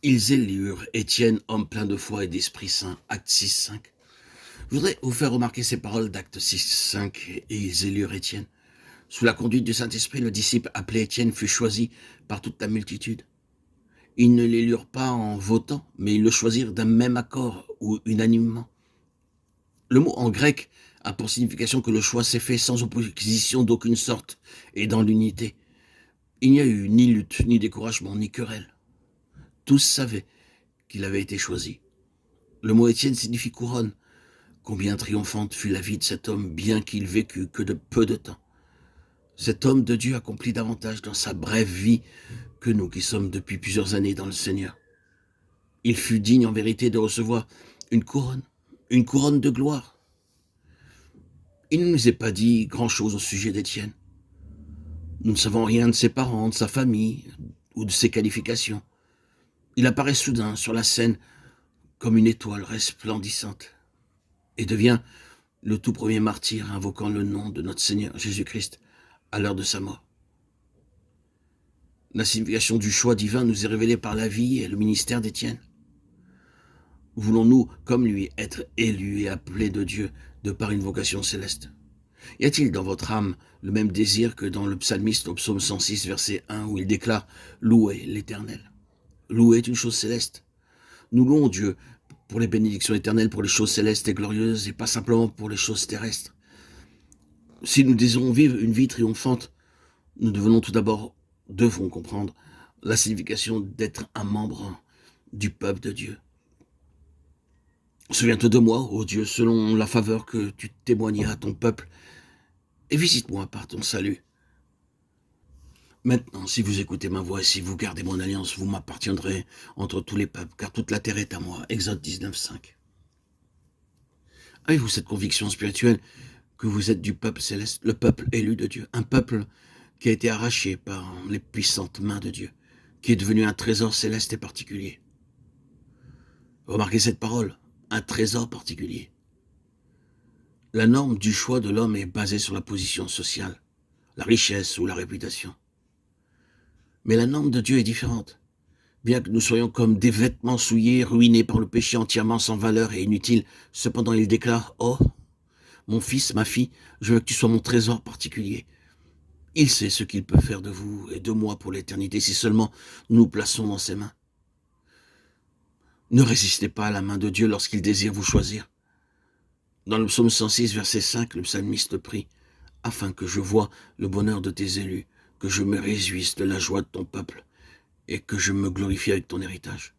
Ils élurent Étienne, homme plein de foi et d'Esprit Saint, acte 6:5. Je voudrais vous faire remarquer ces paroles d'acte 6:5, et ils élurent Étienne. Sous la conduite du Saint-Esprit, le disciple appelé Étienne fut choisi par toute la multitude. Ils ne l'élurent pas en votant, mais ils le choisirent d'un même accord ou unanimement. Le mot en grec a pour signification que le choix s'est fait sans opposition d'aucune sorte et dans l'unité. Il n'y a eu ni lutte, ni découragement, ni querelle. Tous savaient qu'il avait été choisi. Le mot Étienne signifie couronne. Combien triomphante fut la vie de cet homme, bien qu'il vécût que de peu de temps. Cet homme de Dieu accomplit davantage dans sa brève vie que nous qui sommes depuis plusieurs années dans le Seigneur. Il fut digne en vérité de recevoir une couronne de gloire. Il ne nous est pas dit grand-chose au sujet d'Étienne. Nous ne savons rien de ses parents, de sa famille ou de ses qualifications. Il apparaît soudain sur la scène comme une étoile resplendissante et devient le tout premier martyr invoquant le nom de notre Seigneur Jésus-Christ à l'heure de sa mort. La signification du choix divin nous est révélée par la vie et le ministère d'Étienne. Voulons-nous, comme lui, être élus et appelés de Dieu de par une vocation céleste? Y a-t-il dans votre âme le même désir que dans le psalmiste au psaume 106, verset 1, où il déclare « Louez l'Éternel ». Louer est une chose céleste. Nous louons Dieu pour les bénédictions éternelles, pour les choses célestes et glorieuses, et pas simplement pour les choses terrestres. Si nous désirons vivre une vie triomphante, nous devons comprendre la signification d'être un membre du peuple de Dieu. Souviens-toi de moi, ô Dieu, selon la faveur que tu témoignas à ton peuple, et visite-moi par ton salut. Maintenant, si vous écoutez ma voix et si vous gardez mon alliance, vous m'appartiendrez entre tous les peuples, car toute la terre est à moi. Exode 19:5. Avez-vous cette conviction spirituelle que vous êtes du peuple céleste, le peuple élu de Dieu, un peuple qui a été arraché par les puissantes mains de Dieu, qui est devenu un trésor céleste et particulier? Remarquez cette parole, un trésor particulier. La norme du choix de l'homme est basée sur la position sociale, la richesse ou la réputation. Mais la norme de Dieu est différente. Bien que nous soyons comme des vêtements souillés, ruinés par le péché, entièrement sans valeur et inutiles, cependant il déclare « Oh, mon fils, ma fille, je veux que tu sois mon trésor particulier. » Il sait ce qu'il peut faire de vous et de moi pour l'éternité, si seulement nous nous plaçons dans ses mains. Ne résistez pas à la main de Dieu lorsqu'il désire vous choisir. Dans le psaume 106, verset 5, le psalmiste prie « Afin que je voie le bonheur de tes élus, que je me réjouisse de la joie de ton peuple, et que je me glorifie avec ton héritage. »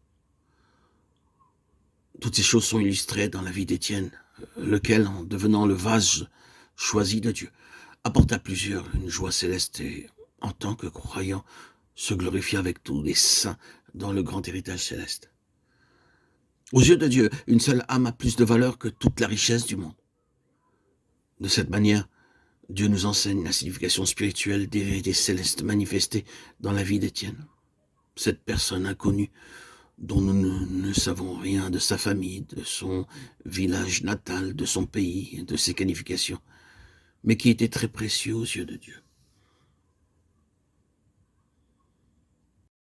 Toutes ces choses sont illustrées dans la vie d'Étienne, lequel, en devenant le vase choisi de Dieu, apporte à plusieurs une joie céleste et, en tant que croyant, se glorifie avec tous les saints dans le grand héritage céleste. Aux yeux de Dieu, une seule âme a plus de valeur que toute la richesse du monde. De cette manière, Dieu nous enseigne la signification spirituelle des vérités célestes manifestées dans la vie d'Étienne. Cette personne inconnue dont nous ne savons rien de sa famille, de son village natal, de son pays, de ses qualifications, mais qui était très précieux aux yeux de Dieu.